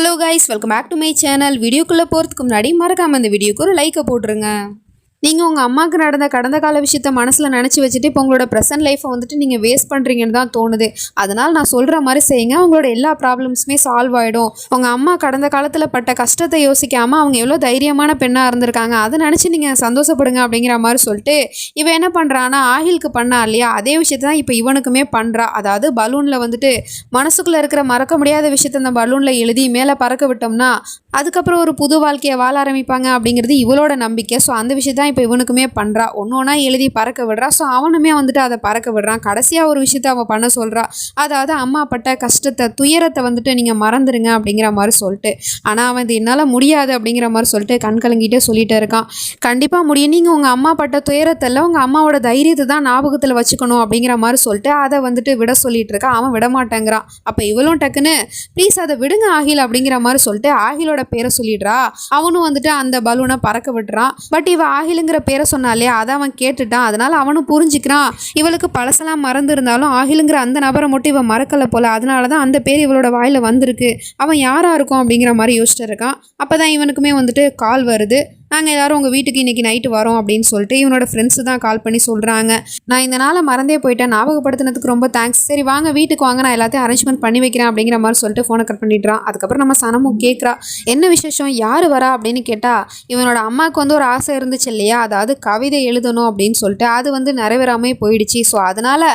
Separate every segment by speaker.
Speaker 1: Hello guys, welcome back to my channel. வீடியோக்குள்ளே போகிறதுக்கு முன்னாடி மறக்காமல் இந்த வீடியோக்கு ஒரு லைக்கை போட்டுருங்க. நீங்கள் உங்கள் அம்மாவுக்கு நடந்த கடந்த கால விஷயத்த மனசில் நினச்சி வச்சுட்டு இப்போ உங்களோட ப்ரெசன்ட் லைஃப்பை வந்துட்டு நீங்கள் வேஸ்ட் பண்ணுறீங்கன்னு தான் தோணுது. அதனால் நான் சொல்கிற மாதிரி செய்யுங்க, உங்களோட எல்லா ப்ராப்ளம்ஸுமே சால்வ் ஆகிடும். உங்கள் அம்மா கடந்த காலத்தில் பட்ட கஷ்டத்தை யோசிக்காமல் அவங்க எவ்வளோ தைரியமான பெண்ணாக இருந்திருக்காங்க, அதை நினச்சி நீங்கள் சந்தோஷப்படுங்க அப்படிங்கிற மாதிரி சொல்லிட்டு இவன் என்ன பண்ணுறான்னா, ஆகிலுக்கு பண்ணா இல்லையா அதே விஷயத்த தான் இப்போ இவனுக்குமே பண்ணுறா. அதாவது பலூனில் வந்துட்டு மனசுக்குள்ளே இருக்கிற மறக்க முடியாத விஷயத்த அந்த பலூனில் எழுதி மேலே பறக்க விட்டோம்னா அதுக்கப்புறம் ஒரு புது வாழ்க்கையை வாழ ஆரம்பிப்பாங்க அப்படிங்கிறது இவளோட நம்பிக்கை. ஸோ அந்த விஷயத்தான் இப்போ இவனுக்குமே பண்ணுறா. ஒன்று ஒன்றா எழுதி பறக்க விடுறா. ஸோ அவனுமே வந்துட்டு அதை பறக்க விடுறான். கடைசியாக ஒரு விஷயத்த அவன் பண்ண சொல்கிறா. அதாவது அம்மா பட்ட கஷ்டத்தை துயரத்தை வந்துட்டு நீங்கள் மறந்துடுங்க அப்படிங்கிற மாதிரி சொல்லிட்டு. ஆனால் அவன் இது என்னால் முடியாது அப்படிங்கிற மாதிரி சொல்லிட்டு கண் கலங்கிட்டே சொல்லிகிட்டே இருக்கான். கண்டிப்பாக முடியும், நீங்கள் உங்கள் அம்மா பட்ட துயரத்தில் உங்கள் அம்மாவோட தைரியத்தை தான் ஞாபகத்தில் வச்சுக்கணும் அப்படிங்கிற மாதிரி சொல்லிட்டு அதை வந்துட்டு விட சொல்லிட்டு இருக்கான். அவன் விட மாட்டேங்கிறான். அப்போ இவளும் டக்குன்னு ப்ளீஸ் அதை விடுங்க ஆகில் அப்படிங்கிற மாதிரி சொல்லிட்டு ஆகிலோட பேரை சொல்லிடுறா. அவனும் வந்துட்டு அந்த பலூனை பறக்க விடுறான். பட் இவ ஆகிலுங்கிற பேரை சொன்னாலே அதை அவன் கேட்டுட்டான். அதனால அவனும் புரிஞ்சுக்கிறான், இவளுக்கு பழசெல்லாம் மறந்து இருந்தாலும் ஆகிலுங்கிற அந்த நபரை மட்டும் இவன் மறக்கலை போல, அதனாலதான் அந்த பேர் இவளோட வாயில வந்திருக்கு. அவன் யாரா இருக்கும் அப்படிங்கிற மாதிரி யோசிச்சுட்டு இருக்கான். அப்பதான் இவனுக்குமே வந்துட்டு கால் வருது. நாங்கள் எல்லோரும் உங்கள் வீட்டுக்கு இன்றைக்கி நைட்டு வரோம் அப்படின்னு சொல்லிட்டு இவனோட ஃப்ரெண்ட்ஸு தான் கால் பண்ணி சொல்கிறாங்க. நான் இந்த நாளை மறந்தே போயிட்டேன், ஞாபகப்படுத்தினதுக்கு ரொம்ப தேங்க்ஸ். சரி வாங்க வீட்டுக்கு வாங்க, நான் எல்லாத்தையும் அரேஞ்ச்மெண்ட் பண்ணி வைக்கிறேன் அப்படிங்கிற மாதிரி சொல்லிட்டு ஃபோனை கட் பண்ணிடுறான். அதுக்கப்புறம் நம்ம சனமும் கேட்குறா, என்ன விசேஷம், யார் வரா அப்படின்னு கேட்டால் இவனோட அம்மாவுக்கு வந்து ஒரு ஆசை இருந்துச்சு இல்லையா, அதாவது கவிதை எழுதணும் அப்படின்னு சொல்லிட்டு அது வந்து நிறைவேறாமே போயிடுச்சு. ஸோ அதனால்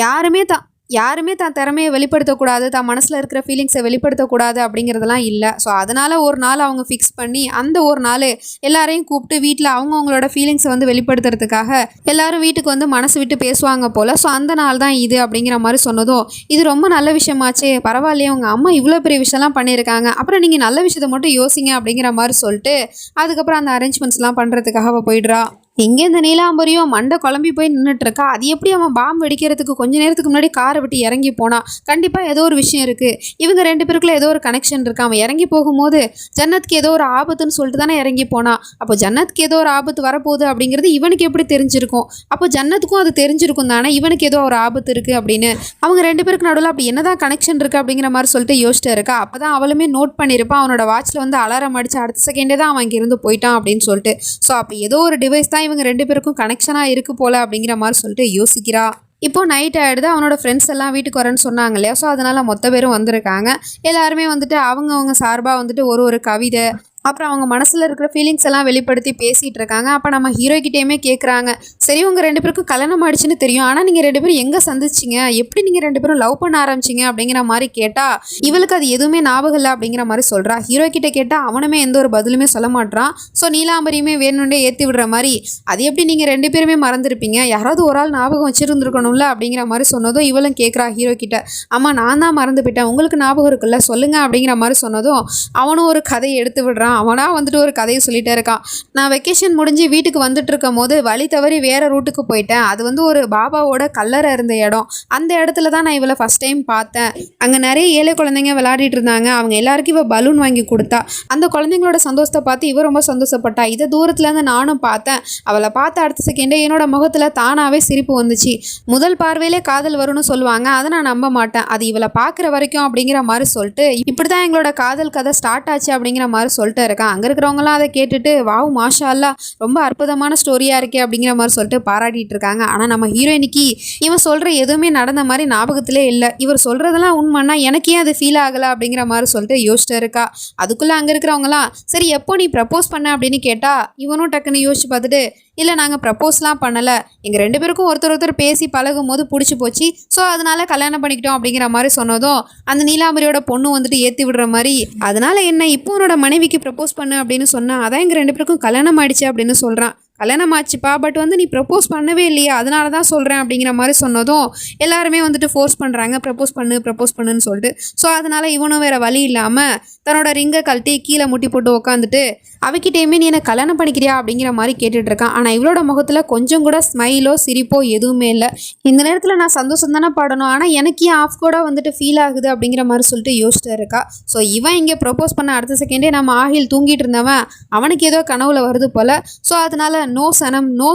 Speaker 1: யாருமே தான் திறமையை வெளிப்படுத்தக்கூடாது, தான் மனசில் இருக்கிற ஃபீலிங்ஸை வெளிப்படுத்தக்கூடாது அப்படிங்கிறதெல்லாம் இல்லை. ஸோ அதனால் ஒரு நாள் அவங்க ஃபிக்ஸ் பண்ணி அந்த ஒரு நாள் எல்லாரையும் கூப்பிட்டு வீட்டில் அவங்களோட ஃபீலிங்ஸை வந்து வெளிப்படுத்துறதுக்காக எல்லாரும் வீட்டுக்கு வந்து மனசு விட்டு பேசுவாங்க போல். ஸோ அந்த நாள் தான் இது அப்படிங்கிற மாதிரி சொன்னதும் இது ரொம்ப நல்ல விஷயமாச்சே, பரவாயில்லையே உங்கள் அம்மா இவ்வளோ பெரிய விஷயம்லாம் பண்ணியிருக்காங்க, அப்புறம் நீங்கள் நல்ல விஷயத்தை மட்டும் யோசிங்க அப்படிங்கிற மாதிரி சொல்லிட்டு அதுக்கப்புறம் அந்த அரேஞ்ச்மெண்ட்ஸ்லாம் பண்ணுறதுக்காக அவள் போயிடுறா. எங்கே இந்த நீலாம்பரியும் மண்டை குழம்பி போய் நின்றுட்டு இருக்கா. அது எப்படி அவன் பாம்பு வெடிக்கிறதுக்கு கொஞ்சம் நேரத்துக்கு முன்னாடி காரை விட்டு இறங்கி போனான். கண்டிப்பாக ஏதோ ஒரு விஷயம் இருக்குது, இவங்க ரெண்டு பேருக்குள்ள ஏதோ ஒரு கனெக்ஷன் இருக்கு. அவன் இறங்கி போகும்போது ஜன்னத்துக்கு ஏதோ ஒரு ஆபத்துன்னு சொல்லிட்டு தானே இறங்கி போனான். அப்போ ஜன்னத்துக்கு ஏதோ ஒரு ஆபத்து வரப்போகுது அப்படிங்கிறது இவனுக்கு எப்படி தெரிஞ்சிருக்கும்? அப்போ ஜன்னத்துக்கும் அது தெரிஞ்சிருக்கும் தானே இவனுக்கு ஏதோ ஒரு ஆபத்து இருக்குது அப்படின்னு. அவங்க ரெண்டு பேருக்கு நடுவில் அப்படி என்னதான் கனெக்ஷன் இருக்குது அப்படிங்கிற மாதிரி சொல்லிட்டு யோசிச்சுட்டு இருக்கா. அப்போ தான் அவளுமே நோட் பண்ணியிருப்பான், அவனோட வாட்சில் வந்து அலாரம் அடிச்சு அடுத்த செகண்டே தான் அவன் இங்கிருந்து போயிட்டான் அப்படின்னு சொல்லிட்டு. ஸோ அப்போ ஏதோ ஒரு டிவைஸ் தான் இவங்க ரெண்டு பேருக்கும் கனெக்ஷனாக இருக்கு போல அப்படிங்கிற மாதிரி சொல்லிட்டு யோசிக்கிறா. இப்போ நைட் ஆகிடுது. அவனோட ஃப்ரெண்ட்ஸ் எல்லாம் வீட்டுக்கு வரேன்னு சொன்னாங்க இல்லையா, ஸோ அதனால் மொத்த பேரும் வந்திருக்காங்க. எல்லாருமே வந்துட்டு அவங்க சார்பாக வந்துட்டு ஒரு கவிதை அப்புறம் அவங்க மனசில் இருக்கிற ஃபீலிங்ஸ் எல்லாம் வெளிப்படுத்தி பேசிகிட்டு இருக்காங்க. அப்போ நம்ம ஹீரோக்கிட்டேயுமே கேட்குறாங்க, சரி உங்கள் ரெண்டு பேருக்கும் கல்யாணம் ஆயிடுச்சுன்னு தெரியும், ஆனால் நீங்கள் ரெண்டு பேரும் எங்கே சந்திச்சிங்க, எப்படி நீங்கள் ரெண்டு பேரும் லவ் பண்ண ஆரம்பிச்சிங்க அப்படிங்கிற மாதிரி கேட்டால் இவளுக்கு அது எதுவுமே ஞாபகம் இல்லை அப்படிங்கிற மாதிரி சொல்கிறா. ஹீரோக்கிட்ட கேட்டால் அவனுமே எந்த ஒரு பதிலுமே சொல்ல மாட்டான். ஸோ நீலாம்பரியுமே வேணும்னே ஏற்றி விடுற மாதிரி, அது எப்படி நீங்கள் ரெண்டு பேருமே மறந்துருப்பீங்க, யாராவது ஒரு ஆள் ஞாபகம் வச்சுருந்துருக்கணும்ல அப்படிங்கிற மாதிரி சொன்னதும் இவளும் கேட்குறா ஹீரோக்கிட்ட, ஆமாம் நான் தான் மறந்து போயிட்டேன், உங்களுக்கு ஞாபகம் இருக்குல்ல சொல்லுங்க அப்படிங்கிற மாதிரி சொன்னதும் அவனும் ஒரு கதையை எடுத்து விடுறான். அவனா வந்துட்டு ஒரு கதையை சொல்லிட்டே இருக்கான். நான் வெக்கேஷன் முடிஞ்சு வீட்டுக்கு வந்துட்டு இருக்கும் போது வழி தவறி வேற ரூட்டுக்கு போயிட்டேன். அது வந்து ஒரு பாபாவோட கல்லறை இருந்த இடம். அந்த இடத்துல தான் நான் இவளை ஃபர்ஸ்ட் டைம் பார்த்தேன். அங்கே நிறைய ஏழை குழந்தைங்க விளையாடிட்டு இருந்தாங்க. அவங்க எல்லாருக்கும் இவ பலூன் வாங்கி கொடுத்தா. அந்த குழந்தைங்களோட சந்தோஷத்தை பார்த்து இவ ரொம்ப சந்தோஷப்பட்டா. இதை தூரத்துல இருந்து நானும் பார்த்தேன். அவளை பார்த்த அடுத்த செகண்டே என்னோட முகத்துல தானாவே சிரிப்பு வந்துச்சு. முதல் பார்வையிலே காதல் வரும்னு சொல்லுவாங்க, அதை நான் நம்ப மாட்டேன், அது இவளை பார்க்குற வரைக்கும் அப்படிங்கிற மாதிரி சொல்லிட்டு இப்படிதான் எங்களோட காதல் கதை ஸ்டார்ட் ஆச்சு அப்படிங்கிற மாதிரி சொல்லிட்டு இருக்கான். அங்கே இருக்கிறவங்களாம் அதை கேட்டுட்டு வாவ் மாஷா அல்லா ரொம்ப அற்புதமான ஸ்டோரியாக இருக்கே அப்படிங்கிற மாதிரி சொல்லிட்டு பாராட்டிட்டு இருக்காங்க. ஆனால் நம்ம ஹீரோயினிக்கு இவன் சொல்கிற எதுவுமே நடந்த மாதிரி ஞாபகத்திலே இல்லை. இவர் சொல்கிறதெல்லாம் உண்மைன்னா எனக்கே அது ஃபீல் ஆகலை அப்படிங்கிற மாதிரி சொல்லிட்டு யோசிச்சுட்டு இருக்கா. அதுக்குள்ளே அங்கே இருக்கிறவங்களாம் சரி எப்போ நீ ப்ரப்போஸ் பண்ண அப்படின்னு கேட்டால் இவனும் டக்குன்னு யோசிச்சு பார்த்துட்டு, இல்லை நாங்கள் ப்ரப்போஸ்லாம் பண்ணலை, எங்கள் ரெண்டு பேருக்கும் ஒருத்தர் பேசி பழகும் போது பிடிச்சி போச்சு, ஸோ அதனால கல்யாணம் பண்ணிக்கிட்டோம் அப்படிங்கிற மாதிரி சொன்னதும் அந்த நீலாம்பரியோட பொண்ணு வந்துட்டு ஏற்றி விடுற மாதிரி, அதனால என்ன இப்போ உன்னோட மனைவிக்கு ப்ரப்போஸ் பண்ணு அப்படின்னு சொன்னா அதான் எங்கள் ரெண்டு பேருக்கும் கல்யாணம் ஆயிடுச்சு அப்படின்னு சொல்கிறான். கல்யாணம் ஆச்சுப்பா, பட் வந்து நீ ப்ரப்போஸ் பண்ணவே இல்லையா, அதனால தான் சொல்கிறேன் அப்படிங்கிற மாதிரி சொன்னதும் எல்லாருமே வந்துட்டு ஃபோர்ஸ் பண்ணுறாங்க, ப்ரப்போஸ் பண்ணுன்னு சொல்லிட்டு. ஸோ அதனால் இவனும் வேறு வழி இல்லாமல் தன்னோட ரிங்கை கழட்டி கீழே முட்டி போட்டு உட்காந்துட்டு அவகிட்டேயுமே நீ என்னை கல்யாணம் பண்ணிக்கிறியா அப்படிங்கிற மாதிரி கேட்டுட்ருக்கான். ஆனால் இவளோட முகத்தில் கொஞ்சம் கூட ஸ்மைலோ சிரிப்போ எதுவுமே இல்லை. இந்த நேரத்தில் நான் சந்தோஷம் தானே பாடணும், ஆனால் எனக்கு ஆஃப் கூட வந்துட்டு ஃபீல் ஆகுது அப்படிங்கிற மாதிரி சொல்லிட்டு யோசிச்சுட்டு இருக்கா. ஸோ இவன் இங்கே ப்ரப்போஸ் பண்ண அடுத்த செகண்டே நம்ம ஆகில் தூங்கிட்டு இருந்தவன் அவனுக்கு ஏதோ கனவுல வருது போல். ஸோ அதனால் நோ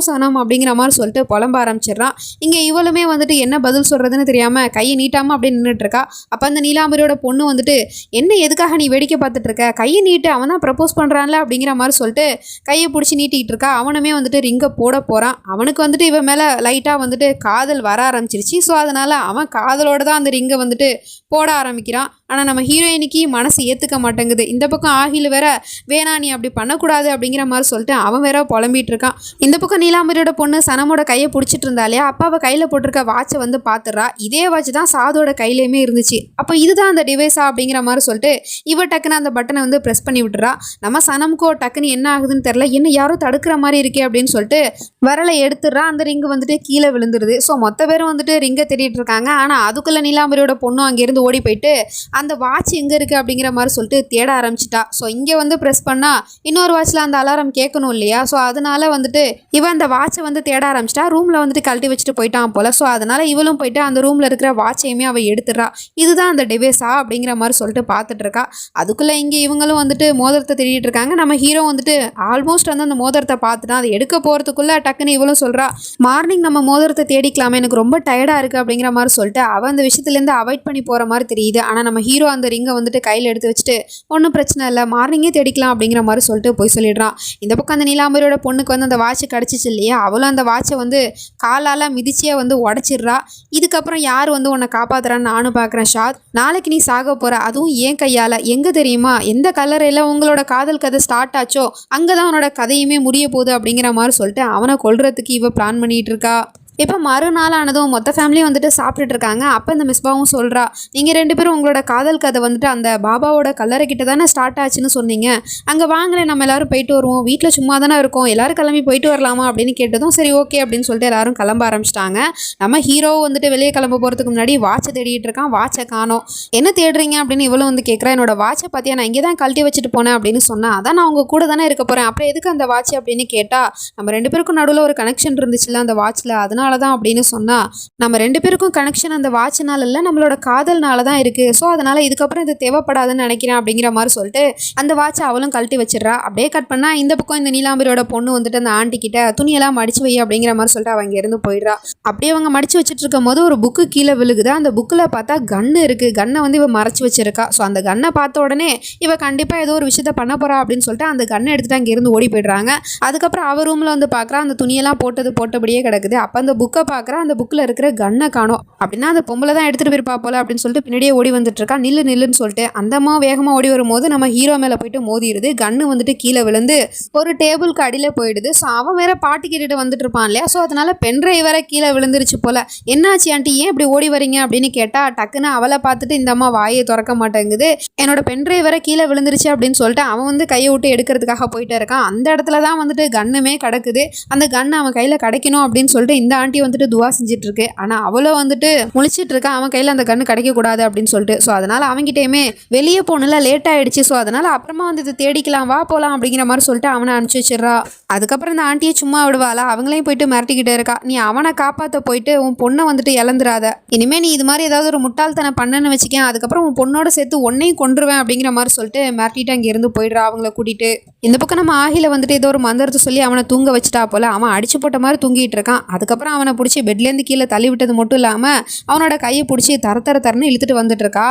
Speaker 1: சனம் அப்படிங்கிற மாதிரி சொல்லிட்டு புலம்ப ஆரம்பிச்சிடுறான். இங்கே இவளுமே வந்துட்டு என்ன பதில் சொல்கிறதுன்னு தெரியாமல் கையை நீட்டாமல் அப்படியே நின்றுட்டு இருக்கா. அப்போ அந்த நீலாம்பரியோட பொண்ணு வந்துட்டு, என்ன எதுக்காக நீ வேடிக்கை பார்த்துட்டு இருக்க, கையை நீட்டு, அவன் தான் ப்ரப்போஸ் பண்ணுறான்ல அப்படிங்கிற மாதிரி சொல்லிட்டு கையை பிடிச்சி நீட்டிகிட்டு இருக்கா. அவனுமே வந்துட்டு ரிங்கை போட போகிறான். அவனுக்கு வந்துட்டு இவன் மேலே லைட்டாக வந்துட்டு காதல் வர ஆரம்பிச்சிருச்சு. ஸோ அதனால் அவன் காதலோடு தான் அந்த ரிங்கை வந்துட்டு போட ஆரம்பிக்கிறான். ஆனால் நம்ம ஹீரோயினுக்கு மனசு ஏற்றுக்க மாட்டேங்குது. இந்த பக்கம் ஆகில் வேற வேணா நீ அப்படி பண்ணக்கூடாது அப்படிங்கிற மாதிரி சொல்லிட்டு அவன் வேற புலம்பிகிட்டு இருக்கான். இந்த பக்கம் நீலாம்பரியோட பொண்ணு சனமோட கையை பிடிச்சிட்டு இருந்தாலே அப்பாவை கையில் போட்டிருக்க வாட்சை வந்து பார்த்துடுறா. இதே வாட்ச் தான் சாதோட கையிலையுமே இருந்துச்சு. அப்போ இதுதான் அந்த டிவைஸா அப்படிங்கிற மாதிரி சொல்லிட்டு இவ டக்குன்னு அந்த பட்டனை வந்து ப்ரெஸ் பண்ணி விட்டுறா. நம்ம சனமுக்கோ டக்குன்னு என்ன ஆகுதுன்னு தெரில, என்ன யாரோ தடுக்கிற மாதிரி இருக்கே அப்படின்னு சொல்லிட்டு வரலை எடுத்துடுறா. அந்த ரிங்கு வந்துட்டு கீழே விழுந்துருது. ஸோ மொத்த பேரும் வந்துட்டு ரிங்கை தேடிட்டு இருக்காங்க. ஆனால் அதுக்குள்ளே நீலாம்பரியோட பொண்ணும் அங்கேருந்து ஓடி போயிட்டு அந்த வாட்ச் எங்கே இருக்குது அப்படிங்கிற மாதிரி சொல்லிட்டு தேட ஆரம்பிச்சிட்டா. ஸோ இங்கே வந்து ப்ரெஸ் பண்ணால் இன்னொரு வாட்சில் அந்த அலாரம் கேட்கணும் இல்லையா? ஸோ அதனால வந்துட்டு இவன் அந்த வாட்சை வந்து தேட ஆரம்பிச்சிட்டா. ரூமில் வந்துட்டு கழட்டி வச்சுட்டு போயிட்டான் போல். ஸோ அதனால் இவளும் போயிட்டு அந்த ரூமில் இருக்கிற வாட்சையுமே அவள் எடுத்துடுறா. இதுதான் அந்த டிவைஸா அப்படிங்கிற மாதிரி சொல்லிட்டு பார்த்துட்டு இருக்கா. அதுக்குள்ளே இங்கே இவங்களும் வந்துட்டு மோதிரத்தை தேடிட்டு இருக்காங்க. நம்ம ஹீரோ வந்துட்டு ஆல்மோஸ்ட் வந்து அந்த மோதிரத்தை பார்த்துட்டான். அதை எடுக்க போகிறதுக்குள்ளே டக்குன்னு இவளும் சொல்கிறா, மார்னிங் நம்ம மோதிரத்தை தேடிக்கலாமே, எனக்கு ரொம்ப டயர்டாக இருக்குது அப்படிங்கிற மாதிரி சொல்லிட்டு அவன் அந்த விஷயத்துலேருந்து அவாய்ட் பண்ணி போகிற மாதிரி தெரியுது. ஆனால் நம்ம ஹீரோ அந்த ரிங்கை வந்துட்டு கையில் எடுத்து வச்சுட்டு ஒன்றும் பிரச்சனை இல்லை, மார்னிங்கே தேடிக்கலாம் அப்படிங்கிற மாதிரி சொல்லிட்டு போய் சொல்லிடுறான். இந்த பக்கம் அந்த நீலாம்பரியோட பொண்ணுக்கு வந்து அந்த வாட்ச் கிடச்சிச்சு இல்லையா? அவளும் அந்த வாட்சை வந்து காலால் மிதிச்சியே வந்து உடச்சிடுறா. இதுக்கப்புறம் யார் வந்து உன்னை காப்பாற்றுறான்னு நானும் பார்க்குறேன் ஷாத். நாளைக்கு நீ சாக போகிற, அதுவும் ஏன் கையால். எங்கே தெரியுமா? எந்த கல்லறையில் உங்களோட காதல் கதை ஸ்டார்ட் ஆச்சோ அங்கே தான் உன்னோட கதையுமே முடிய போகுது அப்படிங்கிற மாதிரி சொல்லிட்டு அவனை கொல்றதுக்கு இவ பிளான் பண்ணிகிட்டு இருக்கா. இப்போ மறுநாள் ஆனதும் மொத்த ஃபேமிலியும் வந்துட்டு சாப்பிட்டுட்டு இருக்காங்க. அப்போ இந்த மிஸ்பாவும் சொல்கிறா, நீங்கள் 2 பேரும் உங்களோட காதல் கதை வந்துட்டு அந்த பாபாவோட கல்லறை கிட்ட தானே ஸ்டார்ட் ஆச்சுன்னு சொன்னீங்க. அங்கே வாங்கலை, நம்ம எல்லோரும் போயிட்டு வருவோம், வீட்டில் சும்மா தானே இருக்கோம், எல்லோரும் கிளம்பி போயிட்டு வரலாமா அப்படின்னு கேட்டதும் சரி ஓகே அப்படின்னு சொல்லிட்டு எல்லோரும் கிளம்ப ஆரம்பிச்சிட்டாங்க. நம்ம ஹீரோ வந்துட்டு வெளியே கிளம்ப போகிறதுக்கு முன்னாடி வாட்சை தேடிட்டு இருக்கான். வாட்சை காணோம். என்ன தேடுறீங்க அப்படின்னு இவளும் வந்து கேட்குறா. என்னோட வாட்சை பார்த்தியா, நான் இங்கே தான் கழட்டி வச்சுட்டு போனேன் அப்படின்னு சொன்னேன். அதான் நான் உங்கள் கூட தானே இருக்க போகிறேன், அப்புறம் எதுக்கு அந்த வாட்ச் அப்படின்னு கேட்டால், நம்ம 2 பேருக்கும் நடுவில் ஒரு கனெக்ஷன் இருந்துச்சுல்ல அந்த வாட்சில், அதனால தான் அப்படின்னு சொன்னால், நம்ம 2 பேருக்கும் கனெக்ஷன் அந்த வாட்ச்னால இல்லை, நம்மளோட காதல்னால தான் இருக்குது. ஸோ அதனால் இதுக்கப்புறம் இது தேவைப்படாதுன்னு நினைக்கிறேன் அப்படிங்கிற மாதிரி சொல்லிட்டு அந்த வாட்சை அவளும் கழட்டி வச்சிடறா. அப்படியே கட் பண்ணால் இந்த பக்கம் இந்த நீலாம்பரியோட பொண்ணு வந்துட்டு அந்த ஆண்டி கிட்ட துணியெல்லாம் மடிச்சு வை அப்படிங்கிற மாதிரி சொல்லிட்டு அவங்க இருந்து போயிடுறா. அப்படியே அவங்க மடிச்சு வச்சுட்டு இருக்கும் போது ஒரு புக்கு கீழே விழுகுது. அந்த புக்கில் பார்த்தா கன்று இருக்குது. கன்னை வந்து இவ மறைச்சு வச்சிருக்கா. ஸோ அந்த கன்னை பார்த்த உடனே இவ கண்டிப்பாக ஏதோ ஒரு விஷயத்த பண்ண போறா அப்படின்னு சொல்லிட்டு அந்த கன்னை எடுத்துட்டு அங்கேருந்து ஓடி போயிடுறாங்க. அதுக்கப்புறம் அவ ரூமில் வந்து பார்க்குறா, அந்த துணியெல்லாம் போட்டபடியே கிடக்குது. அப்போ அந்த புக்கை பார்க்குறா, அந்த புக்கில் இருக்கிற கன்னை காணோம். அப்படின்னா அந்த பொம்பளை தான் எடுத்துகிட்டு போயிருப்பா போல அப்படின்னு சொல்லிட்டு பின்னாடியே ஓடி வந்துட்டு இருக்கா. நில்லுன்னு சொல்லிட்டு அந்த அம்மா வேகமாக ஓடி வரும்போது நம்ம ஹீரோ மேலே போயிட்டு மோதிடுது. கன்று வந்துட்டு கீழே விழுந்து ஒரு டேபிளுக்கு அடியில் போயிடுது. ஸோ அவன் வேற பாட்டு கேட்டுட்டு வந்துட்டு இருப்பான் இல்லையா? ஸோ அதனால பென்ட்ரைவ் வேற கீழே விழுந்துருச்சு போல. என்னாச்சு ஆண்டி, ஏன் இப்படி ஓடி வரீங்க அப்படின்னு கேட்டால் டக்குன்னு அவளை பார்த்துட்டு இந்த அம்மா வாயை திறக்க மாட்டேங்குது. என்னோட பென்ட்ரைவ் வேற கீழே விழுந்துருச்சு அப்படின்னு சொல்லிட்டு அவன் வந்து கையை விட்டு எடுக்கிறதுக்காக போயிட்டே இருக்கான். அந்த இடத்துல தான் வந்துட்டு கன்னுமே கிடக்குது. அந்த கன்று அவன் கையில் கிடைக்கணும் அப்படின்னு சொல்லிட்டு இந்த ஆண்டி வந்துட்டு துவா செஞ்சுட்டு இருக்கு. ஆனால் அவளோ வந்துட்டு முழிச்சிட்டு இருக்கா, அவன் கையில் அந்த கன்று கிடைக்கக்கூடாது அப்படின்னு சொல்லிட்டு. ஸோ அதனால் அவங்ககிட்டயுமே வெளியே போகணும்ல, லேட் ஆகிடுச்சு. ஸோ அதனால் அப்புறமா வந்து இதை தேடிக்கலாம், வா போகலாம் அப்படிங்கிற மாதிரி சொல்லிட்டு அவனை அனுப்பிச்சி வச்சிடறா. அதுக்கப்புறம் இந்த ஆண்டியை சும்மா விடுவாளா? அவங்களையும் போயிட்டு மிரட்டிக்கிட்டே இருக்கா. நீ அவனை காப்பாற்ற போயிட்டு உன் பொண்ணை வந்துட்டு இழந்துடாத. இனிமேல் நீ இது மாதிரி ஏதாவது ஒரு முட்டாள்தனை பண்ணன்னு வச்சுக்கேன், அதுக்கப்புறம் உன் பொண்ணோட சேர்த்து உன்னையும் கொன்றுவேன் அப்படிங்கிற மாதிரி சொல்லிட்டு மிரட்டிட்டு அங்கே இருந்து போயிடுறா அவங்கள கூட்டிட்டு. இந்த பக்கம் நம்ம ஆகில வந்துட்டு ஏதோ ஒரு மந்திரத்தை சொல்லி அவனை தூங்க வச்சுட்டா போல. அவன் அடிச்சு போட்ட மாதிரி தூங்கிட்டு இருக்கான். அதுக்கப்புறம் அவனை பிடிச்சி பெட்லேருந்து கீழே தள்ளி விட்டது மட்டும் இல்லாமல் அவனோட கையை பிடிச்சி தரன்னு இழுத்துட்டு வந்துட்டு இருக்கா.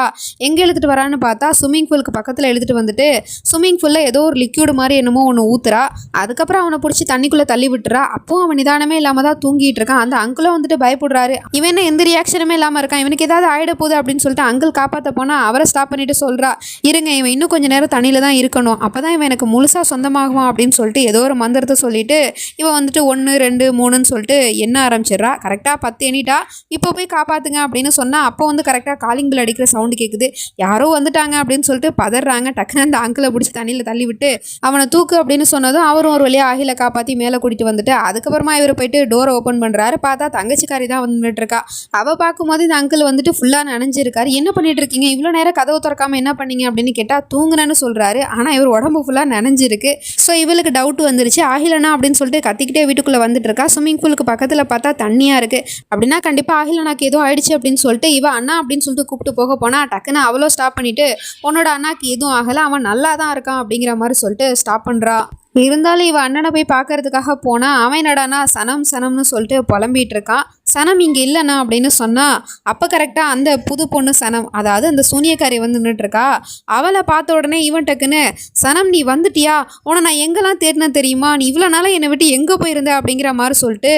Speaker 1: எங்கே இழுத்துட்டு வரான்னு பார்த்தா ஸ்விம்மிங் பூலுக்கு பக்கத்தில் இழுத்துட்டு வந்துட்டு ஸ்விம்மிங் பூலில் ஏதோ ஒரு லிக்யூடு மாதிரி என்னமோ ஒன்று ஊத்துறா. அதுக்கப்புறம் அவனை பிடிச்சி தண்ணிக்குள்ளே தள்ளி விட்டுறா. அப்போ அவன் நிதானமே இல்லாமல் தான் தூங்கிட்டு இருக்கான். அந்த அங்கிளும் வந்துட்டு பயப்படுறாரு. இவன் என்ன எந்த ரியாக்ஷனுமே இல்லாமல் இருக்கான், இவனுக்கு ஏதாவது ஆயிட போகுது அப்படின்னு சொல்லிட்டு அங்கிள் காப்பாற்ற போனால் அவரை ஸ்டாப் பண்ணிட்டு சொல்கிறா, இருங்க இவன் இன்னும் கொஞ்சம் நேரம் தண்ணியில் தான் இருக்கணும், அப்போ தான் இவன் எனக்கு முழுசாக சொந்தமாகுவான் அப்படின்னு சொல்லிட்டு ஏதோ ஒரு மந்திரத்தை சொல்லிட்டு இவன் வந்துட்டு 1 2 3ன்னு சொல்லிட்டு எண்ண ஆரம்பிச்சிடுறா. கரெக்டாக 10 எண்ணிட்டா. இப்போ போய் காப்பாற்றுங்க அப்படின்னு சொன்னால் அப்போ வந்து கரெக்டாக காலிங் பில் அடிக்கிற சவுண்டு கேட்குது. யாரோ வந்துட்டாங்க அப்படின்னு சொல்லிட்டு பதறாங்க. டக்குன்னு அந்த அங்கிளை பிடிச்சி தண்ணியில் தள்ளி விட்டு அவனை தூக்கு அப்படின்னு சொன்னதும் அவரும் ஒரு வழியாக ஆகில காப்பாற்றி மேலே கூட்டிகிட்டு வந்துட்டு அதுக்கப்புறமா இவர் போயிட்டு டோரை ஓப்பன் பண்ணுறாரு. பார்த்தா தங்கச்சிக்காரி தான் வந்துட்டு இருக்கா. அவள் பார்க்கும்போது இந்த அங்கிள் வந்துட்டு ஃபுல்லாக நனைஞ்சிருக்காரு. என்ன பண்ணிட்டு இருக்கீங்க, இவ்வளோ நேரம் கதவு திறக்காமல் என்ன பண்ணீங்க அப்படின்னு கேட்டால் தூங்குனேன்னு சொல்கிறாரு. ஆனால் இவர் உடம்பு ஃபுல்லாக நனைஞ்சிருக்கு. ஸோ இவளுக்கு டவுட் வந்துருச்சு. ஆகிலனா அப்படின்னு சொல்லிட்டு கத்திக்கிட்டே வீட்டுக்குள்ளே வந்துட்டு இருக்கா. ஸ்விம்மிங் பூலுக்கு பக்கத்தில் பார்த்தா தண்ணியாக இருக்குது. அப்படின்னா கண்டிப்பாக ஆகிலனாக்கு ஏதோ ஆயிடுச்சு அப்படின்னு சொல்லிட்டு இவ அண்ணா அப்படின்னு சொல்லிட்டு கூப்பிட்டு போக போனால் டக்குன்னு அவளோ ஸ்டாப் பண்ணிட்டு உன்னோட அண்ணாக்கு எதுவும் ஆகலை, அவன் நல்லா தான் இருக்கான் அப்படிங்கிற மாதிரி சொல்லிட்டு ஸ்டாப் பண்ணுறா. இருந்தாலும் இவ அண்ணனை போய் பார்க்கறதுக்காக போனா அவன் என்னடானா சனம்னு சொல்லிட்டு புலம்பிட்டு இருக்கான். சனம் இங்கே இல்லைண்ணா அப்படின்னு சொன்னா அப்போ கரெக்டாக அந்த புது பொண்ணு சனம், அதாவது அந்த சூனியக்காரி வந்து நின்றுட்டு இருக்கா. அவளை பார்த்த உடனே இவன் டக்குன்னு, சனம் நீ வந்துட்டியா, உன்னை நான் எங்கெல்லாம் தேடினேன் தெரியுமா, நீ இவ்வளோ நாளாக என்னை விட்டு எங்கே போயிருந்த அப்படிங்கிற மாதிரி சொல்லிட்டு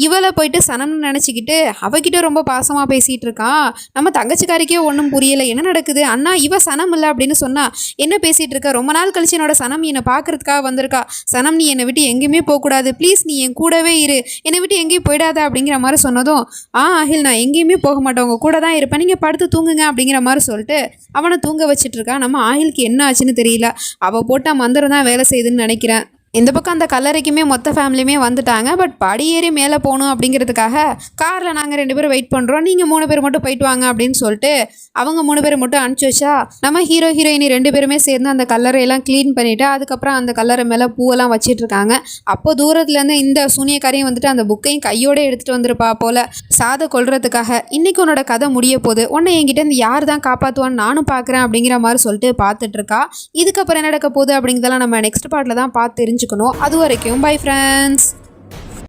Speaker 1: இவளை போயிட்டு சனம்னு நினச்சிக்கிட்டு அவகிட்ட ரொம்ப பாசமாக பேசிகிட்டு இருக்கான். நம்ம தங்கச்சிக்காரிக்கே ஒன்றும் புரியலை என்ன நடக்குது. அண்ணா இவ சனம் இல்லை அப்படின்னு சொன்னா என்ன பேசிகிட்டு இருக்க, ரொம்ப நாள் கழிச்சு என்னோட சனம் என்னை பார்க்கறதுக்காக வந்திருக்கா. சனம் நீ என்னை விட்டு எங்கேயுமே போகக்கூடாது, ப்ளீஸ் நீ என் கூடவே இரு, என்னை விட்டு எங்கேயும் போயிடாத அப்படிங்கிற மாதிரி சொன்னதும், அகில் நான் எங்கேயுமே போக மாட்டேன், உங்க கூட தான் இருப்பேன், நீங்கள் படுத்து தூங்குங்க அப்படிங்கிற மாதிரி சொல்லிட்டு அவனை தூங்க வச்சிட்டு இருக்கான். நம்ம அகிலுக்கு என்ன ஆச்சுன்னு தெரியல, அவள் போட்டால் மந்திரம் தான் வேலை செய்யுதுன்னு நினைக்கிறேன். இந்த பக்கம் அந்த கல்லறைக்குமே மொத்த ஃபேமிலியுமே வந்துட்டாங்க. பட் படி ஏறி மேலே போகணும் அப்படிங்கிறதுக்காக காரில் நாங்கள் 2 பேரும் வெயிட் பண்ணுறோம், நீங்கள் 3 பேர் மட்டும் போயிட்டு வாங்க அப்படின்னு சொல்லிட்டு அவங்க 3 பேர் மட்டும் அனுப்பிச்சி வச்சா நம்ம ஹீரோ ஹீரோயினி 2 பேருமே சேர்ந்து அந்த கல்லறையெல்லாம் க்ளீன் பண்ணிவிட்டு அதுக்கப்புறம் அந்த கல்லறை மேலே பூவெல்லாம் வச்சிட்டு இருக்காங்க. அப்போ தூரத்துலேருந்து இந்த சூனியக்காரையும் வந்துட்டு அந்த புக்கையும் கையோடு எடுத்துகிட்டு வந்திருப்பா போல் சாதை கொல்றதுக்காக. இன்றைக்கி உன்னோட கதை முடிய போகுது, உன்னை என்கிட்ட இந்த யார் தான் காப்பாற்றுவான்னு நானும் பார்க்குறேன் அப்படிங்கிற மாதிரி சொல்லிட்டு பார்த்துட்ருக்கா. இதுக்கப்புறம் என்ன நடக்க போகுது அப்படிங்கிறதெல்லாம் நம்ம நெக்ஸ்ட் பார்ட்டில் தான் பார்த்து தெரிஞ்சுக்கணும். அது வரைக்கும் பை ஃப்ரெண்ட்ஸ்.